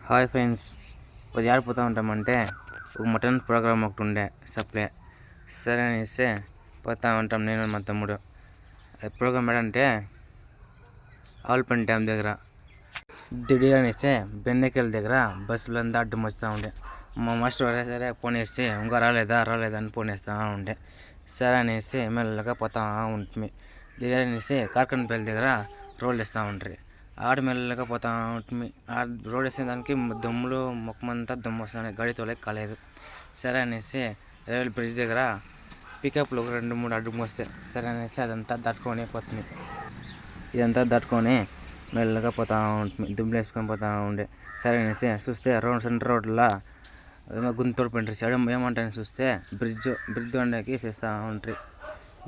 Hi friends, కొద్దిగా ఆడిపోతూ ఉంటామంటే ఒక mutton programme ఒకటి ఉండే సప్లై. సరే అనేసి పోతూ ఉంటాం నేను మా తమ్ముడు. ప్రోగ్రామ్ ఏంటంటే ఆల్పన్ డ్యామ్ దగ్గర దిడిగా అనేసి బెన్నెకెళ్ళ దగ్గర బస్సులంతా అడ్డం వస్తూ ఉండే. మా మాస్టర్ సరే ఫోన్ వేసి ఇంకా రాలేదా అని ఫోన్ వేస్తూ ఉండే. సరే అనేసి మెల్లగా పోతా ఉంటుంది. దిగా అనేసి కార్కన్పల్లి దగ్గర రోడ్లు వేస్తూ ఉంటారు. ఆడ మెల్లగా పోతా ఉంటుంది. ఆ రోడ్ వేసే దానికి దమ్ములు మొక్కమంతా దమ్ము వస్తుంది, గాడి తోలేకి కాలేదు. సరే అనేసి రైల్వే బ్రిడ్జ్ దగ్గర పికప్లు 2-3 అడ్డుకు వస్తాయి. సరే అనేసి అదంతా దాటుకొని పోతుంది. ఇదంతా దాటుకొని మెల్లగా పోతా ఉంటుంది, దుమ్ములు వేసుకొని పోతా ఉండే. సరే అనేసి చూస్తే సెంటర్ రోడ్లో గుంతోడు పెంటారు సైడ్ ఏమంటారని చూస్తే బ్రిడ్జ్ వండకి చేస్తూ ఉంటారు,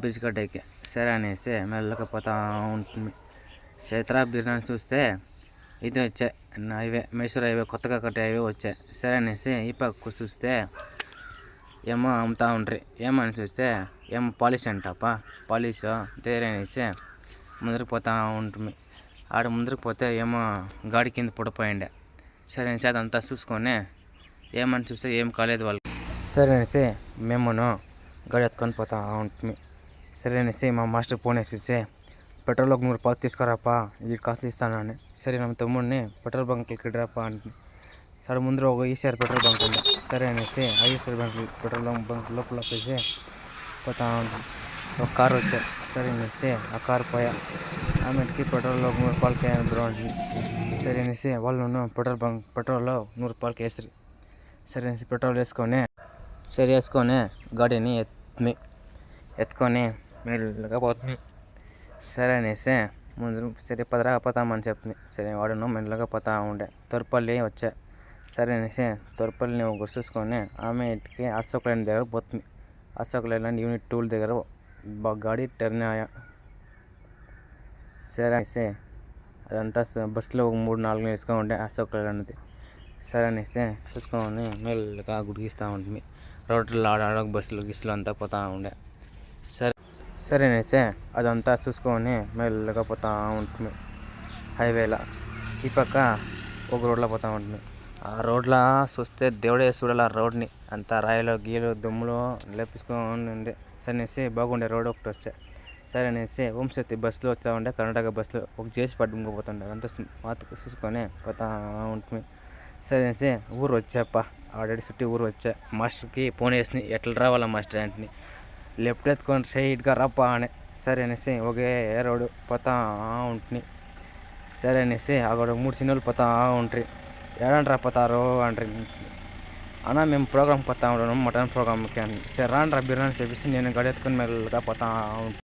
బ్రిడ్జ్ కట్టేకి. సరే అనేసి మెల్లగా పోతా ఉంటుంది. చైత్ర బిర్యానీ చూస్తే ఇది వచ్చాయి హైవే, మైసూర్ హైవే కొత్తగా కట్టే హైవే వచ్చాయి. సరే అనేసి ఈ పక్క చూస్తే ఏమో అమ్ముతూ ఉంటారు. ఏమని చూస్తే ఏమో పాలిష్ అంటప్ప, పాలిష్ తేరనేసి ముందరికి పోతూ ఉంటుంది. ఆడ ముందరికి పోతే ఏమో గాడి కింద పడిపోయిండే. సరే అనేసి అదంతా చూసుకొని ఏమని చూస్తే ఏం కాలేదు వాళ్ళకి. సరే అనేసి మేమును గాడి ఎత్తుకొని పోతా ఉంటుంది. సరే అనేసి మా మాస్టర్ ఫోన్ వేసేసి పెట్రోల్ ఒక 100 రూపాయలు తీసుకురాపా, ఇది కాస్ట్ ఇస్తానని. సరే నా తమ్ముడిని పెట్రోల్ బంక్కి డ్రాపా అంటే సరే ముందర ఒక ఈసీఆర్ పెట్రోల్ బంక్ ఉంది. సరే అనేసి ఆ ఈసీఆర్ పెట్రోల్ బంక్ లోపల వేసి పోతా ఉంటాం. ఒక కారు వచ్చాయి. సరే అనేసి ఆ కారు పోయా, ఆమెకి పెట్రోల్ 100 రూపాయలకి బ్రో. సరే అనేసి వాళ్ళు పెట్రోల్లో 100 రూపాయలకి వేస్తారు. సరే అనేసి పెట్రోల్ వేసుకొని గాడిని ఎత్తుకొని మెల్లగా పోతుంది. సరే అనేసి ముందు సరే పదరా పోతామని చెప్తుంది. సరే వాడును మెల్లగా పోతా ఉండే. తొరపల్లి వచ్చా. సరే అనేసి తొరపల్లిని ఒక చూసుకొని ఆమె ఇంటికి అశోక్ లైన్ దగ్గర పోతుంది. అశోక్ లైన్ యూనిట్ 2 దగ్గర గాడి టర్న్ అయ్యా. సరే అనేసి అదంతా బస్సులో ఒక 3-4 వేసుకొని ఉండే అశోక్ లైన్ అనేది. సరే అనేసి చూసుకొని మెల్లగా గుడిగిస్తూ ఉంటుంది. రోడ్లు ఆడ బస్సులు గిస్సులు అంతా పోతూ ఉండే. సరే అనేసి అదంతా చూసుకొని మెల్లగా పోతూ ఉంటుంది హైవేలో. ఈ పక్క ఒక రోడ్లో పోతూ ఉంటుంది. ఆ రోడ్లో చూస్తే దేవుడే చూడాలి. ఆ రోడ్ని అంతా రాయిలో గీలు దుమ్ములు లేపించుకొని ఉండే. సరే అనేసి బాగుండే రోడ్ ఒకటి వస్తే. సరే అనేసి ఓంశక్తి బస్సులో వచ్చా ఉండే, కర్ణాటక బస్సులో ఒక చేసి పట్టుకుపోతుండే. అదంతా చూసుకొని పోతూ ఉంటుంది. సరే అనేసి ఊరు వచ్చాప్ప, ఆల్రెడీ చుట్టి ఊరు వచ్చా. మాస్టర్కి ఫోన్ వేసి ఎట్లా రావాలా మాస్టర్ అంటే, లెఫ్ట్ ఎత్తుకొని స్ట్రైట్గా రప్ప అని. సరే అనేసి ఒకే రోడ్డు పోతా ఉంటుంది. సరే అనేసి అక్కడ 3 చిన్నోళ్ళు పోతా ఉంటారు. ఏడంట్రా పోతారు అంటారు. అన్నా మేము ప్రోగ్రామ్ పోతా ఉంటాం, మటన్ ప్రోగ్రామ్కి అని. సరే రాండ్రా బిర్యానీ చెప్పేసి నేను గడి ఎత్తుకొని మెల్లగా పోతా ఉంటాను.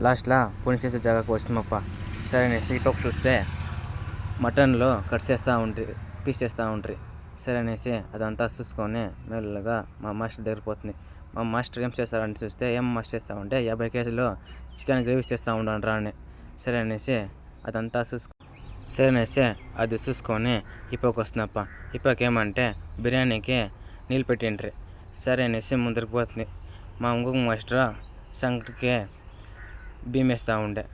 లాస్ట్లో పని చేసే జాగాకు వస్తుందప్ప. సరే అనేసి ఈ పక్క చూస్తే మటన్లో కట్ చేస్తూ ఉంటారు, పీస్ చేస్తూ ఉంటారు. సరే అనేసి అదంతా చూసుకొని మెల్లగా మా మాస్టర్ దగ్గర పోతుంది. మా మాస్టర్ ఏం చేస్తారని చూస్తే ఏం మాస్టర్ చేస్తామంటే 50 కేజీలు చికెన్ గ్రేవీ చేస్తూ ఉంటాను రా అని. సరే అనేసి అదంతా అది చూసుకొని ఇప్పకి వస్తుందప్ప. ఇప్పకి ఏమంటే బిర్యానీకి నీళ్ళు పెట్టిండ్రి. సరే అనేసి ముందరికి పోతుంది. మా ఇంకొక మాస్టర్ సంకటికి బియ్యం వేస్తూ ఉండే.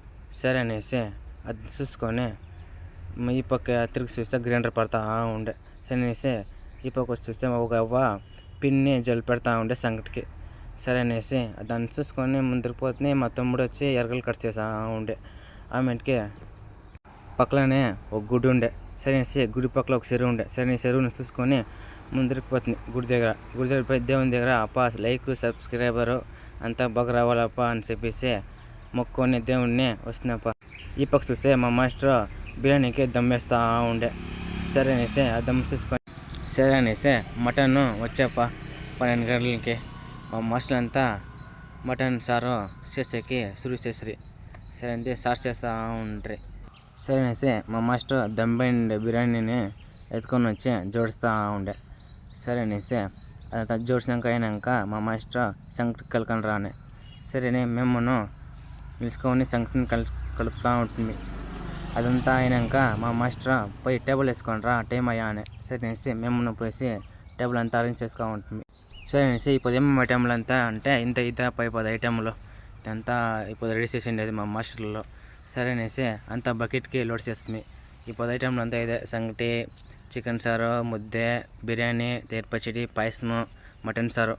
సరే అనేసి అది చూసుకొని ఈ పక్క తిరిగి చూస్తే గ్రైండర్ పడతా ఉండే. సరే అనేసి ఈ పక్క వచ్చి చూస్తే ఒక అవ్వ పిన్ని జల్ పెడతా ఉండే సంకటికి. సరే అనేసి దాన్ని చూసుకొని ముందరికి పోతుంది. మా తమ్ముడు వచ్చి ఎరగలు కట్ చేస్తూ ఉండే. ఆమెకి పక్కనే ఒక గుడి ఉండే. సరే అనేసి గుడి పక్కల ఒక చెరువు ఉండే. సరే చెరువుని చూసుకొని ముందరికి పోతుంది. గుడి దగ్గర పోయి దేవుని దగ్గర అప్ప లైక్ సబ్స్క్రైబరు అంతా బాగా రావాలప్ప అని చెప్పేసి మొక్కుని దేవుణ్ణి వస్తుందప్ప. ఈ పక్క చూస్తే మా మాస్టర్ బిర్యానీకి దమ్ వేస్తూ ఉండే. సరే అనేసి ఆ దమ్ చూసుకొని సరే అనేసి మటన్ వచ్చాప్ప 12 గంటలకి. మా మాస్టర్ అంతా మటన్ సారు చేసేకి సురు చేసిరి. సరే అంటే సార్ చేస్తూ ఉంటారు. సరే అనేసి మా మాస్టర్ దమ్బైన బిర్యానీని ఎత్తుకొని వచ్చి జోడిస్తూ ఉండే. సరే అనేసి అదంతా జోడిసినాక అయినాక మా మాస్టర్ సంకటి కలకండి రా అని. సరే మేమును నిలుచుకొని సంకటిని కలుపుతూ ఉంటుంది. అదంతా అయినాక మా మాస్టర్ పోయి టేబుల్ వేసుకొని రా టైం అయ్యా అని. సరే అనేసి మేము పోసి టేబుల్ అంతా అరేంజ్ చేసుకో ఉంటుంది. సరే అనేసి ఇప్పుడు ఏమేమి ఐటెంలు అంతా అంటే ఇంత 10 ఐటెంలు అంతా ఇప్పుడు రెడీ చేసిండేది మా మాస్టర్లో. సరే అనేసి అంతా బకెట్కి లోడ్ చేస్తుంది. ఈ 10 ఐటెంలు అంతా ఇదే సంగటి చికెన్ సారు, ముద్దే, బిర్యానీ, తేరు పచ్చడి, పాయసము, మటన్ సారు.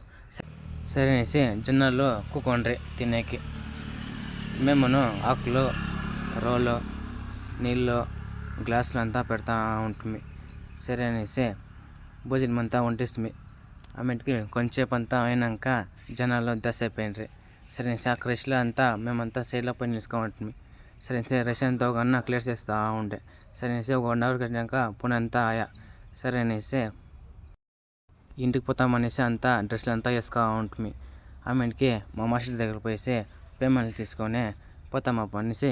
సరే అనేసి జొన్నలు కూకోండ్రి తినేకి. మేమును ఆకులు, రోలు, నీళ్ళు, గ్లాసులు అంతా పెడతా ఉంటుంది. సరే అనేసి భోజనం అంతా వండిస్తుంది. ఆమెకి కొంచెంసేపు అంతా అయినాక జనాలు దశ అయిపోయిండ్రి. సరే ఆ రష్లో అంతా మేమంతా సైడ్లో పని చేసుకొని ఉంటుంది. సరే రష్ అంతా ఒక అన్న క్లియర్ చేస్తూ ఉండే. సరే ఒక 1 అవర్ కట్టినాక పునః అంతా ఆయా. సరే అనేసి ఇంటికి పోతామనేసి అంతా డ్రెస్సులు అంతా వేసుకో ఉంటుంది. ఆమెకి మా మాస్టర్ దగ్గర పోయేసి పేమెంట్ తీసుకొని పోతామప్ప అనేసి